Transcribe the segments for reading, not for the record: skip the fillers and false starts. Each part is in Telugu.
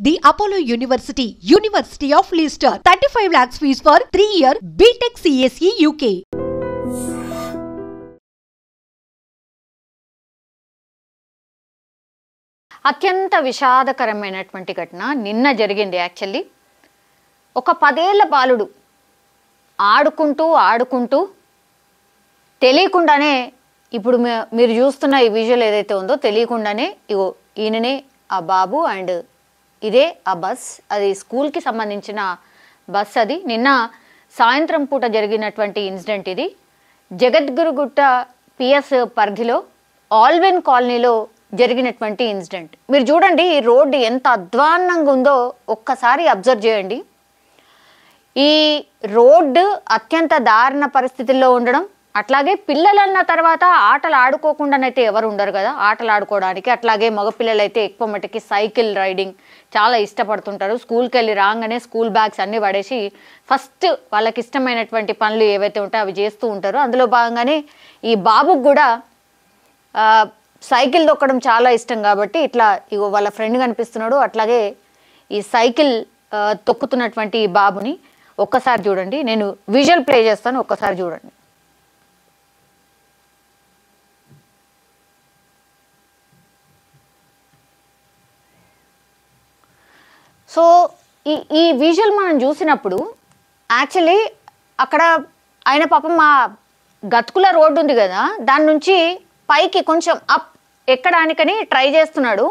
The Apollo University, University of Leicester, 35 lakhs fees for 3-year BTech CSE UK. అత్యంత విషాదకరమైనటువంటి ఘటన నిన్న జరిగింది. యాక్చువల్లీ ఒక 10 ఏళ్ల బాలుడు ఆడుకుంటూ తెలియకుండానే ఇప్పుడు మీరు చూస్తున్న ఈ విజువల్ ఏదైతే ఉందో తెలియకుండానే ఇగో ఈయననే ఆ బాబు అండ్ ఇదే ఆ బస్, అది స్కూల్కి సంబంధించిన బస్. అది నిన్న సాయంత్రం పూట జరిగినటువంటి ఇన్సిడెంట్. ఇది జగద్గురుగుట్ట పిఎస్ పరిధిలో ఆల్వెన్ కాలనీలో జరిగినటువంటి ఇన్సిడెంట్. మీరు చూడండి ఈ రోడ్డు ఎంత అధ్వాన్నంగా ఉందో ఒక్కసారి అబ్జర్వ్ చేయండి. ఈ రోడ్డు అత్యంత దారుణ పరిస్థితుల్లో ఉండడం, అట్లాగే పిల్లలన్న తర్వాత ఆటలు ఆడుకోకుండానైతే ఎవరు ఉండరు కదా ఆటలు ఆడుకోవడానికి. అట్లాగే మగపిల్లలు అయితే ఎక్కువ మటుకి సైకిల్ రైడింగ్ చాలా ఇష్టపడుతుంటారు. స్కూల్కి వెళ్ళి రాగానే స్కూల్ బ్యాగ్స్ అన్నీ పడేసి ఫస్ట్ వాళ్ళకి ఇష్టమైనటువంటి పనులు ఏవైతే ఉంటాయో అవి చేస్తూ ఉంటారు. అందులో భాగంగానే ఈ బాబుకు కూడా సైకిల్ తొక్కడం చాలా ఇష్టం కాబట్టి ఇట్లా ఇగో వాళ్ళ ఫ్రెండ్ కనిపిస్తున్నాడు. అట్లాగే ఈ సైకిల్ తొక్కుతున్నటువంటి ఈ బాబుని ఒక్కసారి చూడండి. నేను విజువల్ ప్లే చేస్తాను, ఒక్కసారి చూడండి. సో ఈ విజువల్ మనం చూసినప్పుడు యాక్చువల్లీ అక్కడ ఆయన పాపం మా గతుకుల రోడ్డు ఉంది కదా దాని నుంచి పైకి కొంచెం అప్ ఎక్కడానికని ట్రై చేస్తున్నాడు.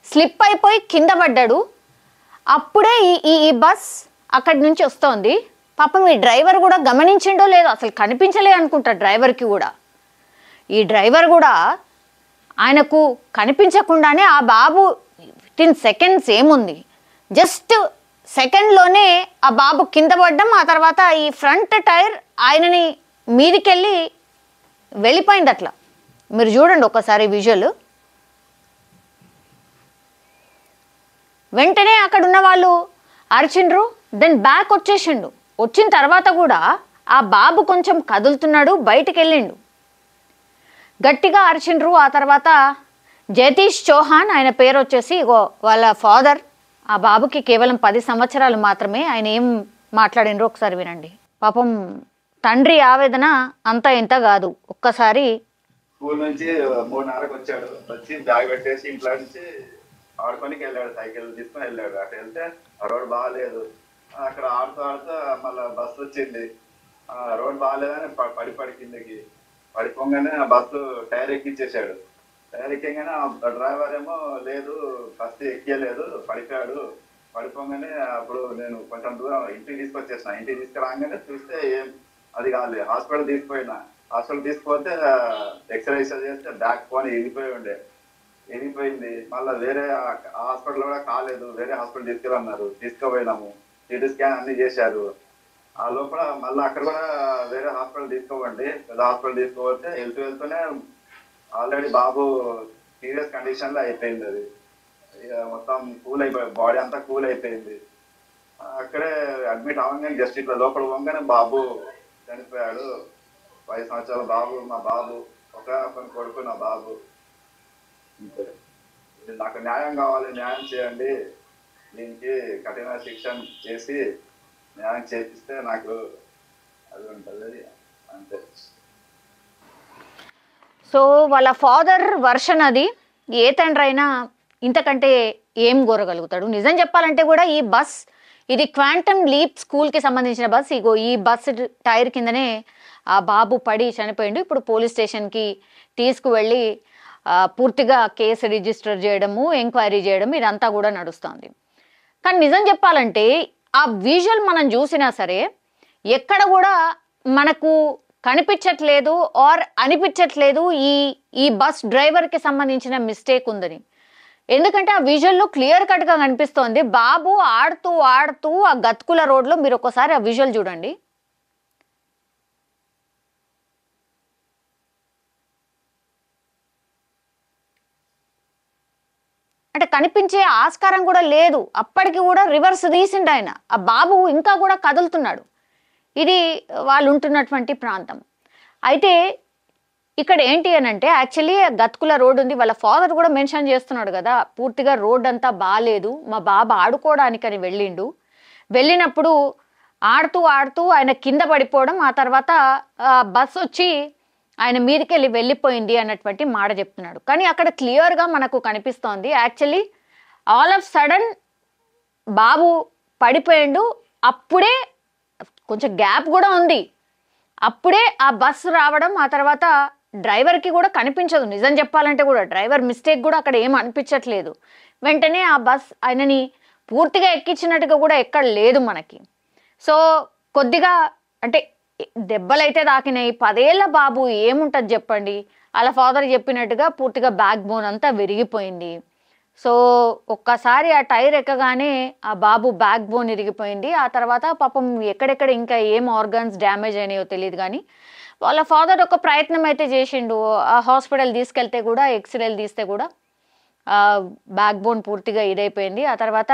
స్లిప్ అయిపోయి కింద పడ్డాడు. అప్పుడే ఈ బస్ అక్కడి నుంచి వస్తోంది. పాపం ఈ డ్రైవర్ కూడా గమనించిండో లేదో, అసలు కనిపించలే అనుకుంటా డ్రైవర్కి కూడా. ఈ డ్రైవర్ కూడా ఆయనకు కనిపించకుండానే ఆ బాబు వితిన్ సెకండ్స్ ఏముంది జస్ట్ సెకండ్లోనే ఆ బాబు కింద పడ్డం, ఆ తర్వాత ఈ ఫ్రంట్ టైర్ ఆయనని మీదికెళ్ళి వెళ్ళిపోయింది. అట్లా మీరు చూడండి ఒకసారి విజువల్. వెంటనే అక్కడ ఉన్న వాళ్ళు అరిచిండ్రు, దెన్ బ్యాక్ వచ్చేసిండు. వచ్చిన తర్వాత కూడా ఆ బాబు కొంచెం కదులుతున్నాడు, బయటికి వెళ్ళిండు. గట్టిగా అరిచిండ్రు. ఆ తర్వాత జయతీష్ చౌహాన్ ఆయన పేరు వచ్చేసి వాళ్ళ ఫాదర్. ఆ బాబుకి కేవలం 10 సంవత్సరాలు మాత్రమే. ఆయన ఏం మాట్లాడినరో ఒకసారి వినండి. పాపం తండ్రి ఆవేదన అంతా ఇంత కాదు. ఒక్కసారి స్కూల్ నుంచి 3:30కి వచ్చాడు. వచ్చి బ్యాగ్ పెట్టేసి ఇంట్లో నుంచి ఆడుకోనికి వెళ్ళాడు, సైకిల్ తీసుకుని వెళ్ళాడు. అక్కడ వెళ్తే ఆ రోడ్ బాగాలేదు. అక్కడ ఆడుతూ మళ్ళీ బస్సు వచ్చింది. రోడ్ బాగాలేదని పడి కిందకి పడిపోగానే ఆ బస్సు టైర్ ఎక్కించేసాడు. టైర్ ఎక్కగానే ఆ డ్రైవర్ ఏమో లేదు బస్సు ఎక్కలేదు, పడిపోయాడు. పడిపోగానే అప్పుడు నేను కొంచెం దూరం ఇంటికి తీసుకొచ్చేసిన. ఇంటికి తీసుకురాగానే చూస్తే ఏం అది కాదు, హాస్పిటల్ తీసుకుపోయినా. హాస్పిటల్ తీసుకుపోతే ఎక్స్రే చేస్తే బ్యాక్ పోని వెళ్ళిపోయింది. మళ్ళీ వేరే హాస్పిటల్ కూడా కాలేదు, వేరే హాస్పిటల్ తీసుకెళ్ళన్నారు. తీసుకుపోయినాము, సిటీ స్కాన్ అన్ని చేశారు. ఆ లోపల మళ్ళీ అక్కడ కూడా వేరే హాస్పిటల్ తీసుకోవండి, పెద్ద హాస్పిటల్ తీసుకోపోతే వెళ్తూనే ఆల్రెడీ బాబు సీరియస్ కండిషన్ లో అయిపోయింది. అది మొత్తం కూల్ అయిపోయి బాడీ అంతా కూల్ అయిపోయింది. అక్కడే అడ్మిట్ అవ్వగానే జస్ట్ ఇట్లా లోపల పోగానే బాబు చనిపోయాడు. 5 సంవత్సరాల బాబు, మా బాబు ఒక కొడుకు, నా బాబు. నాకు న్యాయం కావాలి, న్యాయం చేయండి. దీనికి కఠిన శిక్ష చేసి న్యాయం చేపిస్తే నాకు అది ఉంటుంది అంతే. సో వాళ్ళ ఫాదర్ వర్షన్ అది. ఏ తండ్రి అయినా ఇంతకంటే ఏం కోరగలుగుతాడు? నిజం చెప్పాలంటే కూడా ఈ బస్ ఇది క్వాంటమ్ లీప్ స్కూల్కి సంబంధించిన బస్. ఇగో ఈ బస్ టైర్ కిందనే ఆ బాబు పడి చనిపోయిండు. ఇప్పుడు పోలీస్ స్టేషన్కి తీసుకువెళ్ళి పూర్తిగా కేసు రిజిస్టర్ చేయడము, ఎంక్వైరీ చేయడం ఇదంతా కూడా నడుస్తుంది. కానీ నిజం చెప్పాలంటే ఆ విజువల్ మనం చూసినా సరే ఎక్కడ కూడా మనకు కనిపించట్లేదు ఆర్ అనిపించట్లేదు ఈ బస్ డ్రైవర్కి సంబంధించిన మిస్టేక్ ఉందని. ఎందుకంటే ఆ విజువల్లో క్లియర్ కట్గా కనిపిస్తోంది. బాబు ఆడుతూ ఆ గతుకుల రోడ్లో మీరు ఒకసారి ఆ విజువల్ చూడండి. అంటే కనిపించే ఆస్కారం కూడా లేదు. అప్పటికి కూడా రివర్స్ తీసిండు ఆయన. ఆ బాబు ఇంకా కూడా కదులుతున్నాడు. ఇది వాళ్ళు ఉంటున్నటువంటి ప్రాంతం. అయితే ఇక్కడ ఏంటి అని అంటే యాక్చువల్లీ గతుకుల రోడ్ ఉంది, వాళ్ళ ఫాదర్ కూడా మెన్షన్ చేస్తున్నాడు కదా, పూర్తిగా రోడ్ అంతా బాగాలేదు, మా బాబు ఆడుకోవడానికని వెళ్ళినప్పుడు ఆడుతూ ఆడుతూ ఆయన కింద పడిపోవడం, ఆ తర్వాత బస్ వచ్చి ఆయన మీదకి వెళ్ళిపోయింది అన్నటువంటి మాట చెప్తున్నాడు. కానీ అక్కడ క్లియర్గా మనకు కనిపిస్తోంది యాక్చువల్లీ ఆల్ ఆఫ్ సడన్ బాబు పడిపోయిండు, అప్పుడే కొంచెం గ్యాప్ కూడా ఉంది, అప్పుడే ఆ బస్సు రావడం, ఆ తర్వాత డ్రైవర్కి కూడా కనిపించదు, నిజం చెప్పాలంటే కూడా డ్రైవర్ మిస్టేక్ కూడా అక్కడ ఏం అనిపించట్లేదు. వెంటనే ఆ బస్ ఆయనని పూర్తిగా ఎక్కించినట్టుగా కూడా ఎక్కడ లేదు మనకి. సో కొద్దిగా అంటే దెబ్బలైతే తాకినాయి, 10 ఏళ్ల బాబు ఏముంటుంది చెప్పండి, అలా ఫాదర్ చెప్పినట్టుగా పూర్తిగా బ్యాక్ బోన్ అంతా విరిగిపోయింది. సో ఒక్కసారి ఆ టైర్ ఎక్కగానే ఆ బాబు బ్యాక్ బోన్ ఇరిగిపోయింది. ఆ తర్వాత పాపం ఎక్కడెక్కడ ఇంకా ఏం ఆర్గన్స్ డ్యామేజ్ అయినాయో తెలియదు, కానీ వాళ్ళ ఫాదర్ ఒక ప్రయత్నం అయితే చేసిండు. ఆ హాస్పిటల్ తీసుకెళ్తే కూడా ఎక్స్రేలు తీస్తే కూడా బ్యాక్ బోన్ పూర్తిగా ఇదైపోయింది. ఆ తర్వాత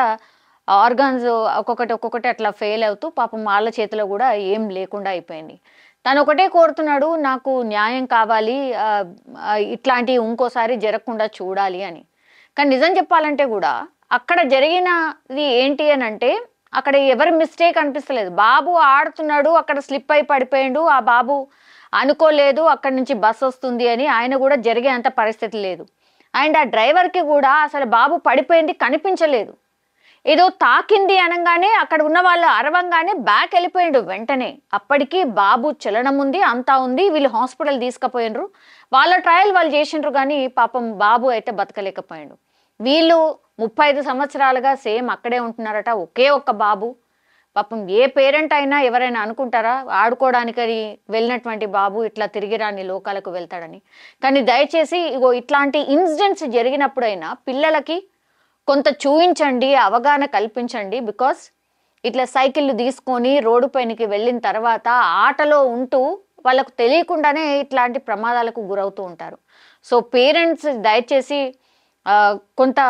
ఆర్గాన్స్ ఒక్కొక్కటి అట్లా ఫెయిల్ అవుతూ పాపం వాళ్ళ చేతిలో కూడా ఏం లేకుండా అయిపోయింది. తను ఒకటే కోరుతున్నాడు, నాకు న్యాయం కావాలి, ఇట్లాంటి ఇంకోసారి జరగకుండా చూడాలి అని. కానీ నిజం చెప్పాలంటే కూడా అక్కడ జరిగినది ఏంటి అని అంటే అక్కడ ఎవరి మిస్టేక్ అనిపిస్తలేదు. బాబు ఆడుతున్నాడు, అక్కడ స్లిప్ అయి పడిపోయాడు, ఆ బాబు అనుకోలేదు అక్కడి నుంచి బస్ వస్తుంది అని, ఆయన కూడా జరిగే అంత పరిస్థితి లేదు. అండ్ ఆ డ్రైవర్కి కూడా అసలు బాబు పడిపోయింది కనిపించలేదు, ఏదో తాకింది అనగానే అక్కడ ఉన్న వాళ్ళు అరవంగానే బ్యాక్ వెళ్ళిపోయాడు వెంటనే. అప్పటికి బాబు చలనం ఉంది, అంతా ఉంది, వీళ్ళు హాస్పిటల్ తీసుకుపోయినరు, వాళ్ళ ట్రయల్ వాళ్ళు చేసిండ్రు, కానీ పాపం బాబు అయితే బతకలేకపోయాడు. వీళ్ళు 35 సంవత్సరాలుగా సేమ్ అక్కడే ఉంటున్నారట, ఒకే ఒక్క బాబు. పాపం ఏ పేరెంట్ అయినా ఎవరైనా అనుకుంటారా ఆడుకోవడానికని వెళ్ళినటువంటి బాబు ఇట్లా తిరిగి రాని లోకాలకు వెళ్తాడని. కానీ దయచేసి ఇగో ఇట్లాంటి ఇన్సిడెంట్స్ జరిగినప్పుడైనా పిల్లలకి కొంత చూయించండి, అవగాహన కల్పించండి. బికాస్ ఇట్లా సైకిళ్ళు తీసుకొని రోడ్డు పైనకి వెళ్ళిన తర్వాత ఆటలో ఉంటూ వాళ్ళకు తెలియకుండానే ఇట్లాంటి ప్రమాదాలకు గురవుతూ ఉంటారు. సో పేరెంట్స్ దయచేసి కొంత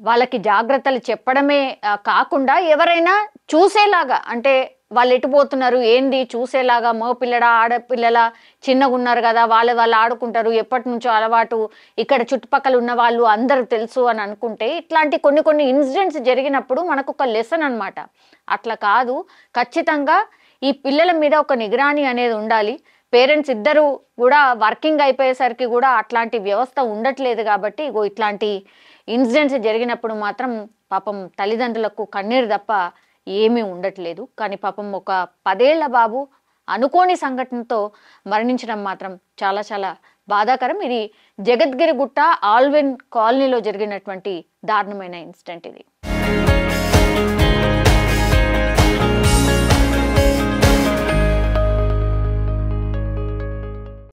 వాళ్ళకి జాగ్రత్తలు చెప్పడమే కాకుండా ఎవరైనా చూసేలాగా, అంటే వాళ్ళు ఎటుపోతున్నారు ఏంది చూసేలాగా, మగ పిల్లడా ఆడపిల్లల చిన్నగా ఉన్నారు కదా, వాళ్ళు ఆడుకుంటారు, ఎప్పటి నుంచో అలవాటు, ఇక్కడ చుట్టుపక్కల ఉన్న వాళ్ళు అందరూ తెలుసు అని అనుకుంటే ఇట్లాంటి కొన్ని ఇన్సిడెంట్స్ జరిగినప్పుడు మనకు ఒక లెసన్ అనమాట. అట్లా కాదు, ఖచ్చితంగా ఈ పిల్లల మీద ఒక నిగరాని అనేది ఉండాలి. పేరెంట్స్ ఇద్దరు కూడా వర్కింగ్ అయిపోయేసరికి కూడా అట్లాంటి వ్యవస్థ ఉండట్లేదు. కాబట్టి ఇగో ఇట్లాంటి ఇన్సిడెంట్స్ జరిగినప్పుడు మాత్రం పాపం తల్లిదండ్రులకు కన్నీరు తప్ప ఏమీ ఉండట్లేదు. కానీ పాపం ఒక 10 ఏళ్ల బాబు అనుకోని సంఘటనతో మరణించడం మాత్రం చాలా చాలా బాధాకరం. ఇది జగద్గిరిగుట్ట ఆల్విన్ కాలనీలో జరిగినటువంటి దారుణమైన ఇన్సిడెంట్ ఇది.